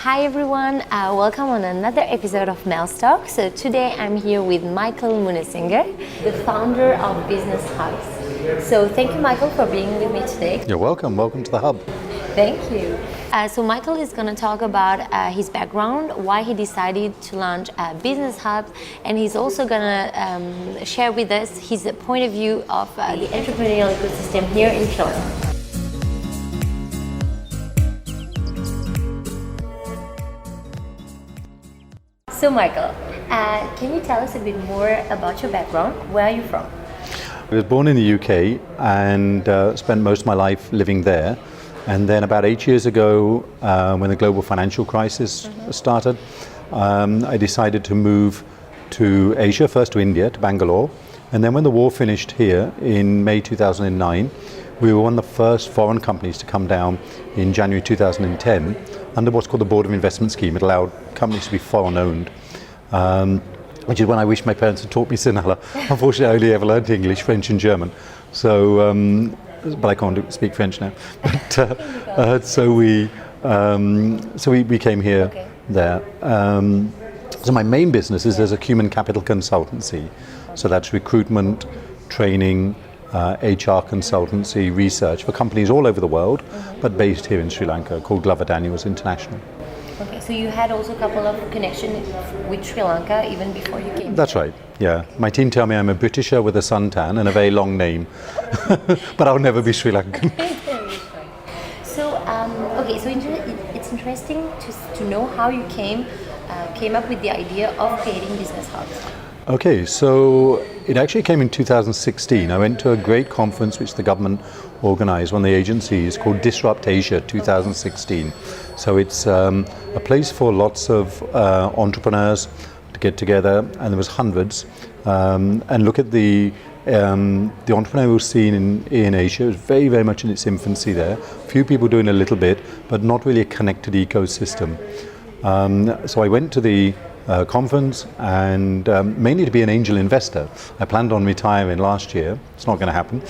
Hi everyone, welcome on another episode of Mel's Talk. So today I'm here with Michael Moonesinghe, the founder of Business Hubs. So thank you, Michael, for being with me today. You're welcome. Welcome to the Hub. Thank you. So Michael is going to talk about his background, why he decided to launch Business Hubs, and he's also going to share with us his point of view of the entrepreneurial ecosystem here in Sri Lanka. So Michael, can you tell us a bit more about your background? Where are you from? I was born in the UK and spent most of my life living there. And then about 8 years ago, when the global financial crisis started, I decided to move to Asia, first to India, to Bangalore. And then when the war finished here in May 2009, we were one of the first foreign companies to come down in January 2010 under what's called the Board of Investment Scheme. It allowed companies to be foreign owned, which is when I wish my parents had taught me Sinhala. Unfortunately, I only ever learned English, French and German. So, but I can't speak French now. But, so we came here there. So my main business is as a human capital consultancy. So that's recruitment, training, HR consultancy, research for companies all over the world, but based here in Sri Lanka, called Glover Daniels International. Okay, so you had also a couple of connections with Sri Lanka even before you came? That's right, yeah. My team tell me I'm a Britisher with a suntan and a very long name, but I'll never be Sri Lankan. So, so it's interesting to know how you came up with the idea of creating Business Hubs. Okay, so it actually came in 2016. I went to a great conference which the government organized, one of the agencies, called Disrupt Asia 2016. So it's a place for lots of entrepreneurs to get together, and there was hundreds, and look at the entrepreneurial scene in Asia. It was very, very much in its infancy there. Few people doing a little bit, but not really a connected ecosystem. So I went to the conference and mainly to be an angel investor. I planned on retiring last year. It's not going to happen.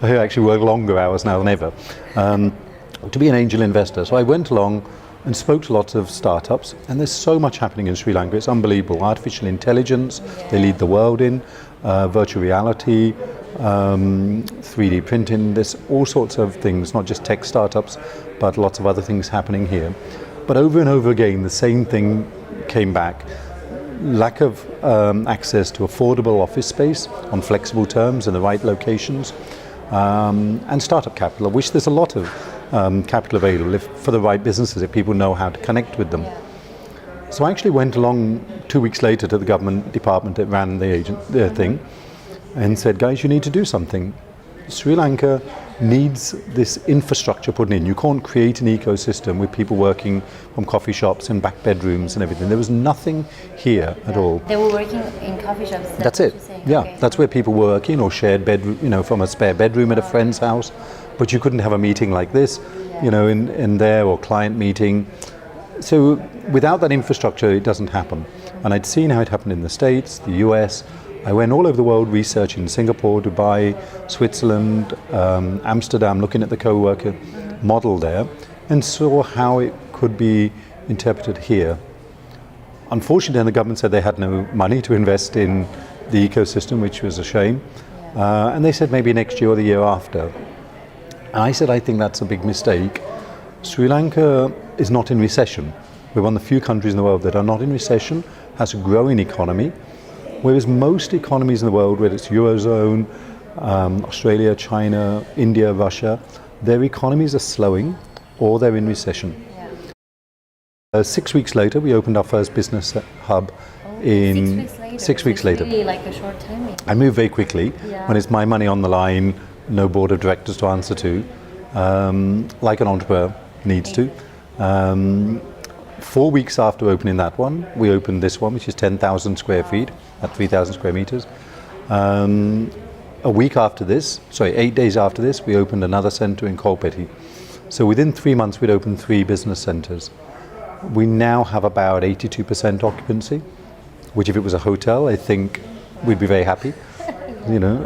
I actually work longer hours now than ever. To be an angel investor. So I went along and spoke to lots of startups, and there's so much happening in Sri Lanka. It's unbelievable. Artificial intelligence, they lead the world in, virtual reality, 3D printing, there's all sorts of things, not just tech startups, but lots of other things happening here. But over and over again, the same thing came back. Lack of access to affordable office space on flexible terms in the right locations, and startup capital, of which there's a lot of capital available for the right businesses, if people know how to connect with them. So I actually went along 2 weeks later to the government department that ran the thing and said, guys, you need to do something. Sri Lanka needs this infrastructure put in. You can't create an ecosystem with people working from coffee shops and back bedrooms and everything. There was nothing here at all. They were working in coffee shops. That's it. Yeah, okay. That's where people were working, or shared bedroom, from a spare bedroom at a friend's house. But you couldn't have a meeting like this, in there, or client meeting. So without that infrastructure, it doesn't happen. And I'd seen how it happened in the States, the US. I went all over the world researching Singapore, Dubai, Switzerland, Amsterdam, looking at the co-worker model there, and saw how it could be interpreted here. Unfortunately, the government said they had no money to invest in the ecosystem, which was a shame. And they said maybe next year or the year after. And I said, I think that's a big mistake. Sri Lanka is not in recession. We're one of the few countries in the world that are not in recession, has a growing economy. Whereas most economies in the world, whether it's Eurozone, Australia, China, India, Russia, their economies are slowing or they're in recession. 6 weeks later, we opened our first business hub. 6 weeks later. Really like a short time. I moved very quickly when it's my money on the line, no board of directors to answer to, like an entrepreneur needs to. 4 weeks after opening that one, we opened this one, which is 10,000 square feet at 3,000 square meters. A week after this, 8 days after this, we opened another center in Kolpeti. So within 3 months, we'd opened 3 business centers. We now have about 82% occupancy, which if it was a hotel, I think we'd be very happy.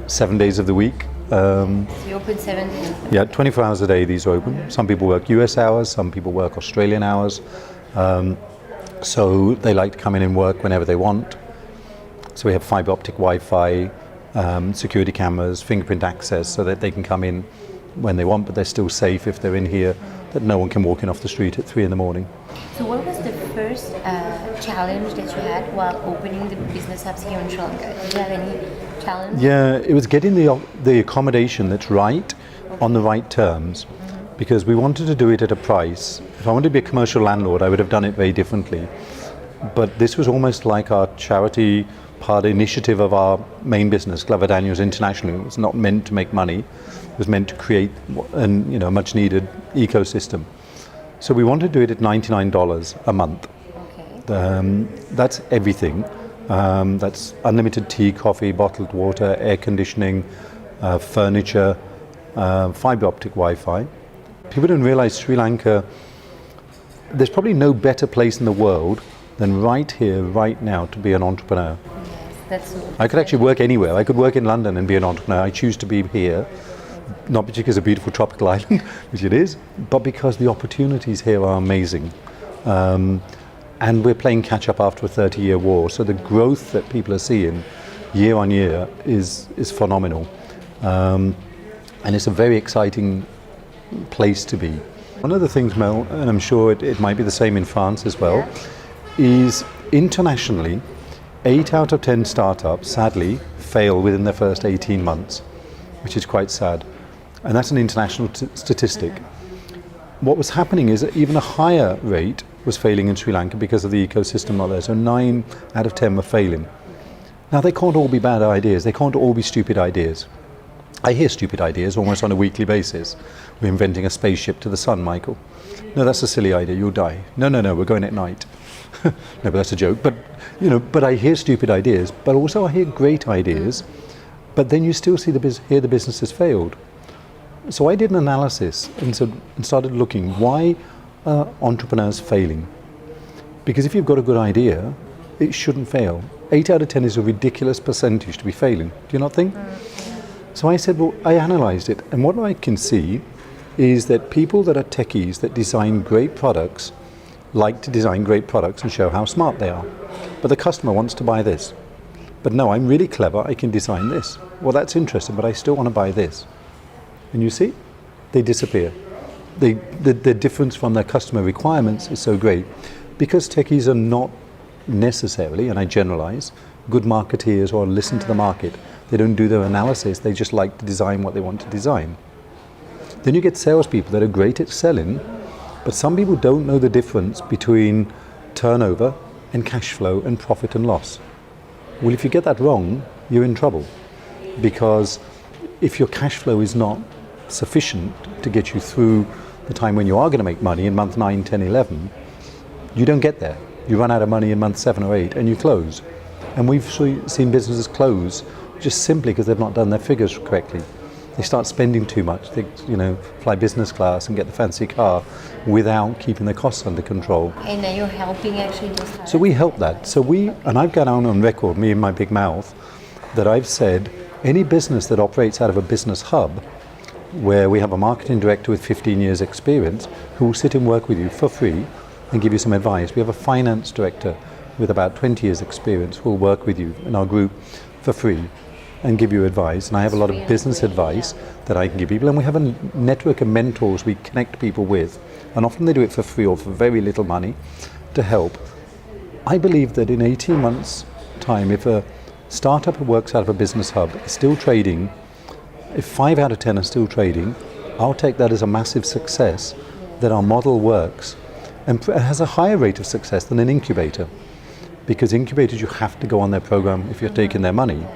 7 days of the week. So you open 7 days? Yeah, 24 hours a day these are open. Some people work US hours, some people work Australian hours. So they like to come in and work whenever they want. So we have fiber optic Wi-Fi, security cameras, fingerprint access, so that they can come in when they want, but they're still safe if they're in here, that no one can walk in off the street at 3 a.m. So what was the first challenge that you had while opening the business hubs here in Sri Lanka? Did you have any challenge? Yeah, it was getting the accommodation that's right on the right terms, because we wanted to do it at a price. If I wanted to be a commercial landlord, I would have done it very differently. But this was almost like our charity part initiative of our main business, Glover Daniels International. It was not meant to make money. It was meant to create a much needed ecosystem. So we wanted to do it at $99 a month. Okay. That's everything. That's unlimited tea, coffee, bottled water, air conditioning, furniture, fiber optic Wi-Fi. People don't realize Sri Lanka, there's probably no better place in the world than right here, right now, to be an entrepreneur. I could actually work anywhere. I could work in London and be an entrepreneur. I choose to be here, not because it's a beautiful tropical island, which it is, but because the opportunities here are amazing. And we're playing catch up after a 30-year war. So the growth that people are seeing year on year is phenomenal. And it's a very exciting place to be. One of the things, Mel, and I'm sure it might be the same in France as well, is internationally, 8 out of 10 startups, sadly, fail within their first 18 months, which is quite sad. And that's an international statistic. What was happening is that even a higher rate was failing in Sri Lanka because of the ecosystem not there. So 9 out of 10 were failing. Now, they can't all be bad ideas. They can't all be stupid ideas. I hear stupid ideas almost on a weekly basis. We're inventing a spaceship to the sun, Michael. No, that's a silly idea. You'll die. No, we're going at night. No, but that's a joke. But I hear stupid ideas, but also I hear great ideas, but then you still hear the business has failed. So I did an analysis and started looking, why are entrepreneurs failing? Because if you've got a good idea, it shouldn't fail. 8 out of 10 is a ridiculous percentage to be failing. Do you not think? So I said, well, I analysed it, and what I can see is that people that are techies that design great products like to design great products and show how smart they are. But the customer wants to buy this. But no, I'm really clever, I can design this. Well, that's interesting, but I still want to buy this. And you see, they disappear. The difference from their customer requirements is so great. Because techies are not necessarily, and I generalize, good marketeers or listen to the market. They don't do their analysis, they just like to design what they want to design. Then you get salespeople that are great at selling, but some people don't know the difference between turnover and cash flow and profit and loss. Well, if you get that wrong, you're in trouble. Because if your cash flow is not sufficient to get you through the time when you are going to make money in month 9, 10, 11, you don't get there. You run out of money in month 7 or 8 and you close. And we've seen businesses close just simply because they've not done their figures correctly. They start spending too much. They, fly business class and get the fancy car without keeping their costs under control. And then you're helping actually those. So we help that. And I've gone on record, me and my big mouth, that I've said any business that operates out of a business hub, where we have a marketing director with 15 years experience who will sit and work with you for free and give you some advice. We have a finance director with about 20 years experience who will work with you in our group for free and give you advice. And I have a lot of business advice that I can give people. And we have a network of mentors we connect people with. And often they do it for free or for very little money to help. I believe that in 18 months' time, if a startup who works out of a business hub is still trading, if 5 out of 10 are still trading, I'll take that as a massive success, that our model works and has a higher rate of success than an incubator. Because incubators, you have to go on their program if you're taking their money.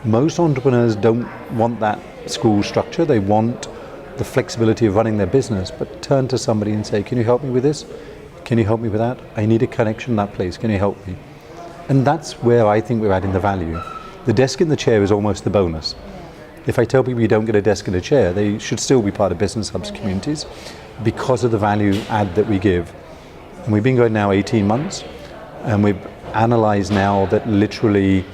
Most entrepreneurs don't want that school structure. They want the flexibility of running their business, but turn to somebody and say, can you help me with this? Can you help me with that? I need a connection in that place. Can you help me? And that's where I think we're adding the value. The desk in the chair is almost the bonus. If I tell people you don't get a desk and a chair, they should still be part of business hubs communities because of the value add that we give. And we've been going now 18 months, and we've analysed now that literally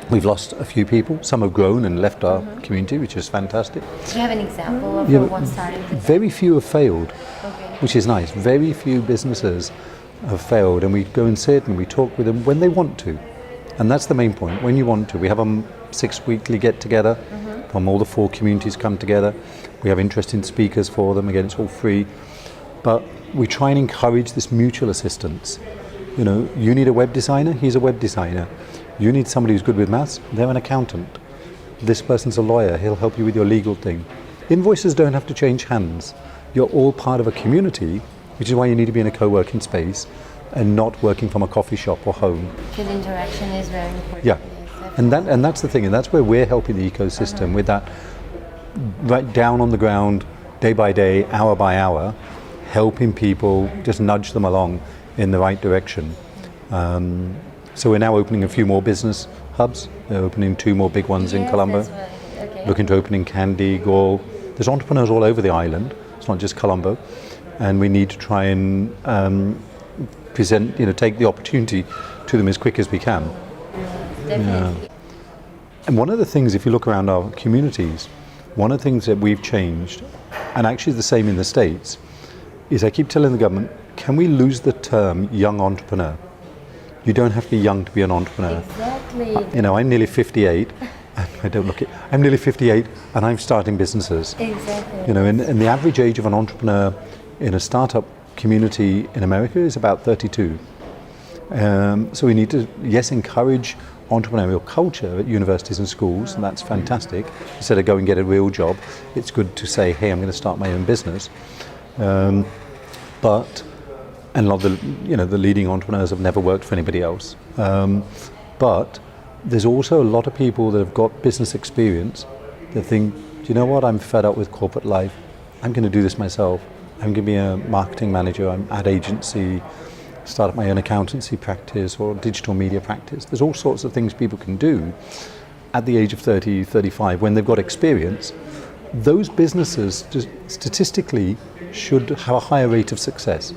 we've lost a few people. Some have grown and left our community, which is fantastic. Do you have an example of one started? Very few have failed, which is nice. Very few businesses have failed, and we go and sit and we talk with them when they want to. And that's the main point, when you want to. We have a 6 weekly get together from all the 4 communities come together. We have interesting speakers for them. Again, it's all free. But we try and encourage this mutual assistance. You know, you need a web designer, he's a web designer. You need somebody who's good with maths, they're an accountant. This person's a lawyer, he'll help you with your legal thing. Invoices don't have to change hands. You're all part of a community, which is why you need to be in a co-working space and not working from a coffee shop or home. Because interaction is very important. Yeah, Yes, and that's the thing, and that's where we're helping the ecosystem with that right down on the ground, day by day, hour by hour, helping people, just nudge them along in the right direction. So we're now opening a few more business hubs. We're opening 2 more big ones in Colombo. That's right. Okay. Looking to open in Kandy, Gaul. There's entrepreneurs all over the island. It's not just Colombo. And we need to try and present, take the opportunity to them as quick as we can. Definitely. And one of the things, if you look around our communities, one of the things that we've changed, and actually the same in the States, is I keep telling the government, can we lose the term young entrepreneur? You don't have to be young to be an entrepreneur. Exactly. I'm nearly 58. I don't look it. I'm nearly 58 and I'm starting businesses. Exactly. And the average age of an entrepreneur in a startup community in America is about 32. So we need to, yes, encourage entrepreneurial culture at universities and schools, and that's fantastic. Instead of go and get a real job, it's good to say, hey, I'm going to start my own business. And a lot of the leading entrepreneurs have never worked for anybody else. But there's also a lot of people that have got business experience that think, do you know what, I'm fed up with corporate life. I'm going to do this myself. I'm going to be a marketing manager, I'm ad agency, start up my own accountancy practice or digital media practice. There's all sorts of things people can do at the age of 30, 35 when they've got experience. Those businesses just statistically should have a higher rate of success.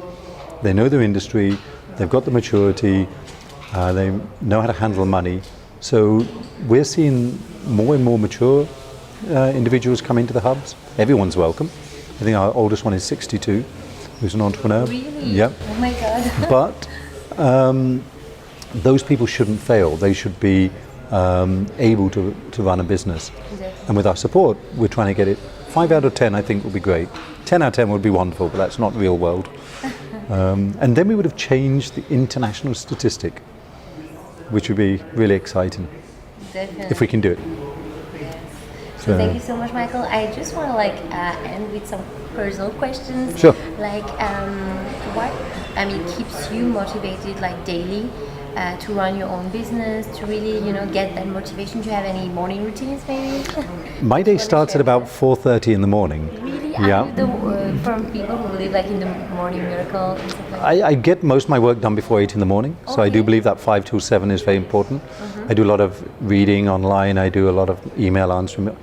They know their industry, they've got the maturity, they know how to handle money. So we're seeing more and more mature individuals come into the hubs. Everyone's welcome. I think our oldest one is 62, who's an entrepreneur. Really? Yep. Oh my God. But those people shouldn't fail. They should be able to run a business. Exactly. And with our support, we're trying to get it 5 out of 10, I think, would be great. 10 out of 10 would be wonderful, but that's not real world. And then we would have changed the international statistic, which would be really exciting. Definitely. If we can do it. Yes. So thank you so much, Michael. I just want to end with some personal questions. Sure. What keeps you motivated daily to run your own business, to really get that motivation? Do you have any morning routines maybe? My day starts at about 4:30 in the morning. Really? Yeah. From people who live in the morning miracle and stuff like that? I get most of my work done before 8 in the morning, so I do Okay. believe that 5 till 7 is very important. I do a lot of reading online, I do a lot of email answering.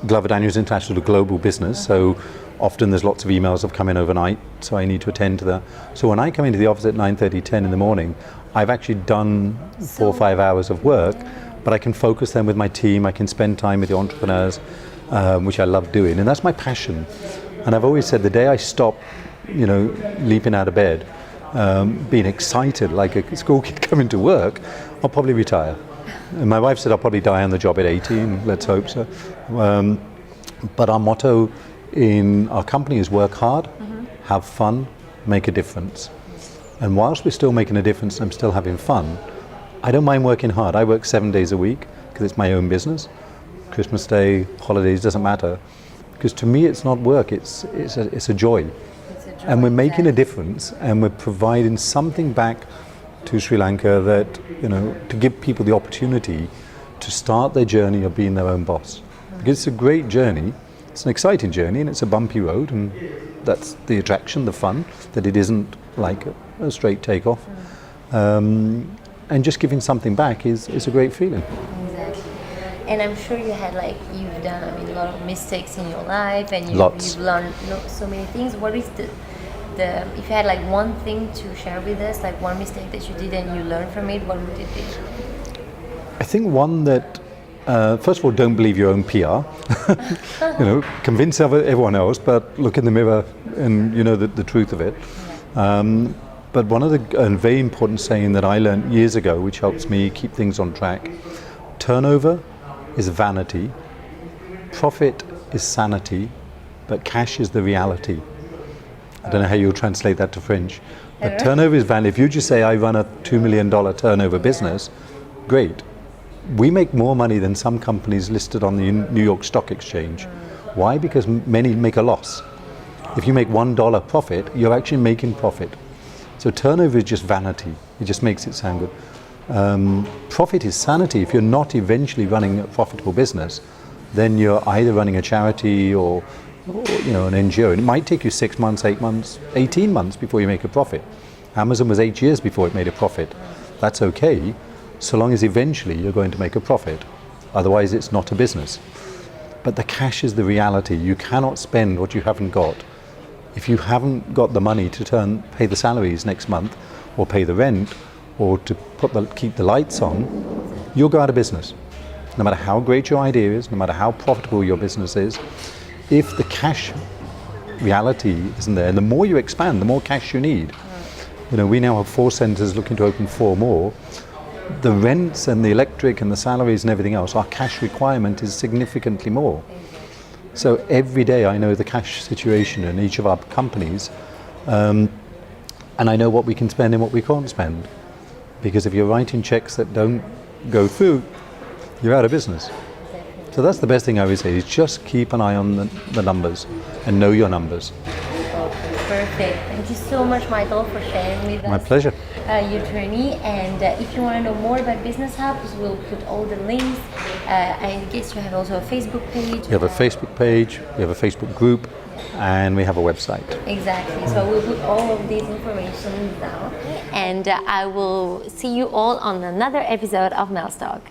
Glover Daniels International is a global business, so often there's lots of emails that have come in overnight, so I need to attend to that. So when I come into the office at 9:30, 10 in the morning, I've actually done 4 or 5 hours of work, but I can focus then with my team, I can spend time with the entrepreneurs, which I love doing, and that's my passion. And I've always said the day I stop, leaping out of bed, being excited like a school kid coming to work, I'll probably retire. And my wife said I'll probably die on the job at 18, let's hope so. But our motto in our company is work hard, have fun, make a difference. And whilst we're still making a difference and I'm still having fun, I don't mind working hard. I work 7 days a week because it's my own business. Christmas Day, holidays, doesn't matter. Because to me it's not work, it's a joy. And we're making a difference and we're providing something back to Sri Lanka that, to give people the opportunity to start their journey of being their own boss. Because it's a great journey, it's an exciting journey and it's a bumpy road, and that's the attraction, the fun, that it isn't like a straight takeoff. And just giving something back is a great feeling. Exactly. And I'm sure you had you've done a lot of mistakes in your life, and Lots. you've learned so many things. What is the if you had one thing to share with us, one mistake that you did and you learned from it, what would it be? I think one that, first of all, don't believe your own PR. Convince everyone else, but look in the mirror and you know the truth of it. But one of the very important saying that I learned years ago, which helps me keep things on track, turnover is vanity, profit is sanity, but cash is the reality. I don't know how you'll translate that to French. But turnover is vanity. If you just say, I run a $2 million turnover business, great. We make more money than some companies listed on the New York Stock Exchange. Why? Because many make a loss. If you make $1 profit, you're actually making profit. So turnover is just vanity. It just makes it sound good. Profit is sanity. If you're not eventually running a profitable business, then you're either running a charity or an NGO. And it might take you 6 months, 8 months, 18 months before you make a profit. Amazon was 8 years before it made a profit. That's okay, so long as eventually you're going to make a profit. Otherwise, it's not a business. But the cash is the reality. You cannot spend what you haven't got. If you haven't got the money to pay the salaries next month, or pay the rent, or to keep the lights on, you'll go out of business. No matter how great your idea is, no matter how profitable your business is, if the cash reality isn't there, the more you expand, the more cash you need. We now have 4 centres looking to open 4 more. The rents and the electric and the salaries and everything else, our cash requirement is significantly more. So every day I know the cash situation in each of our companies, and I know what we can spend and what we can't spend. Because if you're writing checks that don't go through, you're out of business. So that's the best thing I would say, is just keep an eye on the numbers and know your numbers. Okay, perfect. Thank you so much, Michael, for sharing with us. My pleasure. Your journey. And if you want to know more about Business Hubs, we'll put all the links. I guess you have also a Facebook page. We have a Facebook page, we have a Facebook group, and we have a website. Exactly. So we'll put all of these information down. And I will see you all on another episode of Mel's Talk.